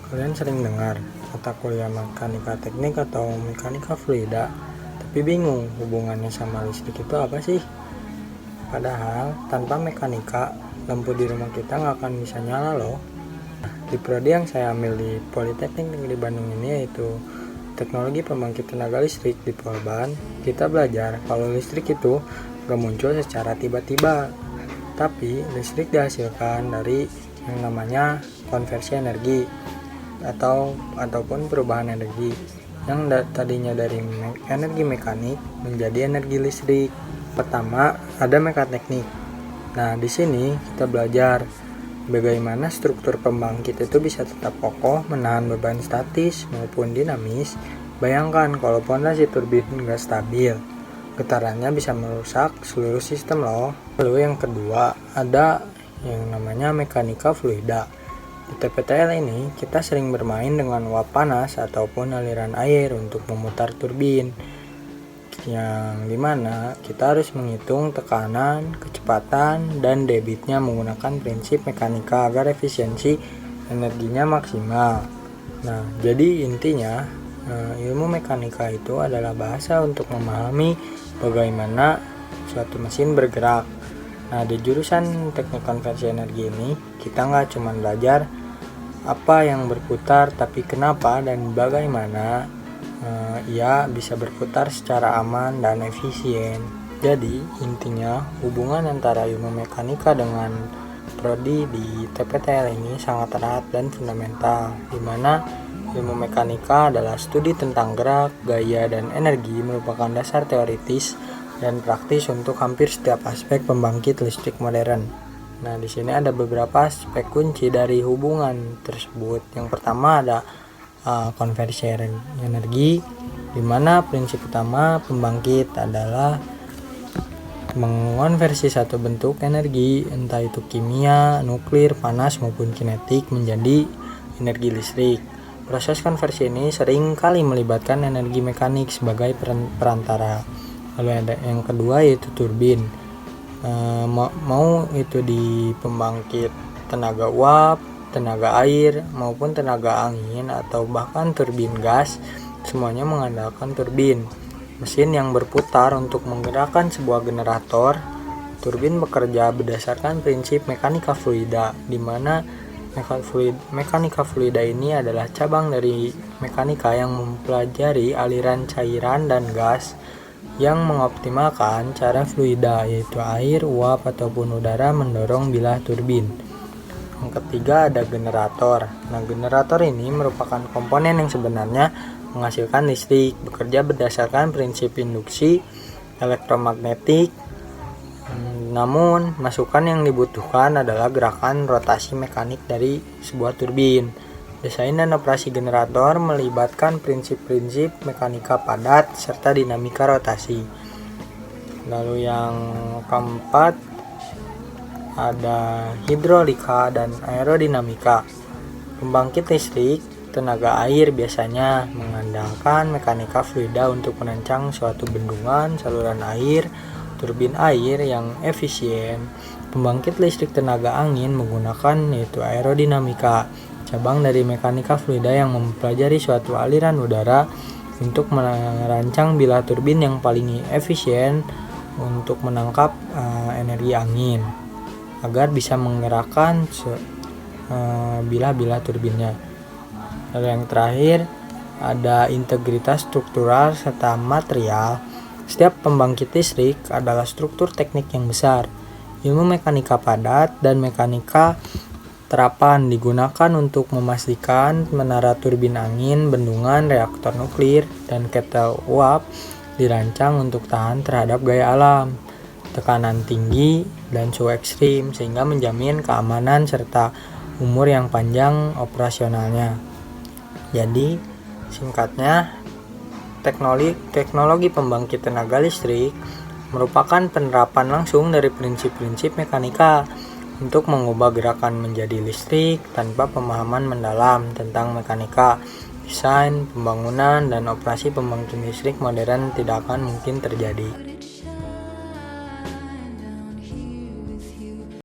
Kalian sering dengar mata kuliah mekanika teknik atau mekanika fluida, tapi bingung hubungannya sama listrik itu apa sih? Padahal tanpa mekanika, lampu di rumah kita nggak akan bisa nyala loh. Di prodi yang saya ambil di Politeknik Negeri Bandung ini yaitu Teknologi Pembangkit Tenaga Listrik di Polban, kita belajar kalau listrik itu nggak muncul secara tiba-tiba, tapi listrik dihasilkan dari yang namanya konversi energi ataupun perubahan energi yang tadinya dari energi mekanik menjadi energi listrik. Pertama, ada mekateknik. Nah, di sini kita belajar bagaimana struktur pembangkit itu bisa tetap kokoh menahan beban statis maupun dinamis. Bayangkan kalau pondasi turbin nggak stabil, getarannya bisa merusak seluruh sistem loh. Lalu yang kedua, ada yang namanya mekanika fluida. Di TPTL ini kita sering bermain dengan uap panas ataupun aliran air untuk memutar turbin, yang dimana kita harus menghitung tekanan, kecepatan, dan debitnya menggunakan prinsip mekanika agar efisiensi energinya maksimal. Nah, jadi intinya ilmu mekanika itu adalah bahasa untuk memahami bagaimana suatu mesin bergerak. Nah, di jurusan teknik konversi energi ini kita nggak cuma belajar apa yang berputar, tapi kenapa dan bagaimana ia bisa berputar secara aman dan efisien. Jadi intinya hubungan antara ilmu mekanika dengan prodi di TPTL ini sangat erat dan fundamental, di mana ilmu mekanika adalah studi tentang gerak, gaya, dan energi, merupakan dasar teoritis dan praktis untuk hampir setiap aspek pembangkit listrik modern. Nah, di sini ada beberapa aspek kunci dari hubungan tersebut. Yang pertama ada konversi energi, di mana prinsip utama pembangkit adalah mengonversi satu bentuk energi, entah itu kimia, nuklir, panas maupun kinetik, menjadi energi listrik. Proses konversi ini sering kali melibatkan energi mekanik sebagai perantara. Lalu ada yang kedua yaitu turbin. Mau itu di pembangkit tenaga uap, tenaga air, maupun tenaga angin, atau bahkan turbin gas, semuanya mengandalkan turbin, mesin yang berputar untuk menggerakkan sebuah generator. Turbin bekerja berdasarkan prinsip mekanika fluida, di mana mekanika fluida ini adalah cabang dari mekanika yang mempelajari aliran cairan dan gas yang mengoptimalkan cara fluida, yaitu air, uap, ataupun udara mendorong bilah turbin. Yang ketiga ada generator. Nah, generator ini merupakan komponen yang sebenarnya menghasilkan listrik, bekerja berdasarkan prinsip induksi elektromagnetik. Namun, masukan yang dibutuhkan adalah gerakan rotasi mekanik dari sebuah turbin. Desain dan operasi generator melibatkan prinsip-prinsip mekanika padat serta dinamika rotasi. Lalu yang keempat ada hidrolika dan aerodinamika. Pembangkit listrik tenaga air biasanya mengandalkan mekanika fluida untuk merancang suatu bendungan, saluran air, turbin air yang efisien. Pembangkit listrik tenaga angin menggunakan yaitu aerodinamika, cabang dari mekanika fluida yang mempelajari suatu aliran udara untuk merancang bilah turbin yang paling efisien untuk menangkap energi angin agar bisa menggerakkan bilah-bilah turbinnya. Lalu yang terakhir ada integritas struktural serta material. Setiap pembangkit listrik adalah struktur teknik yang besar. Ilmu mekanika padat dan mekanika terapan digunakan untuk memastikan menara turbin angin, bendungan, reaktor nuklir, dan ketel uap dirancang untuk tahan terhadap gaya alam, tekanan tinggi, dan suhu ekstrim, sehingga menjamin keamanan serta umur yang panjang operasionalnya. Jadi, singkatnya, teknologi pembangkit tenaga listrik merupakan penerapan langsung dari prinsip-prinsip mekanika untuk mengubah gerakan menjadi listrik tanpa pemahaman mendalam tentang mekanika. Desain, pembangunan, dan operasi pembangkit listrik modern tidak akan mungkin terjadi.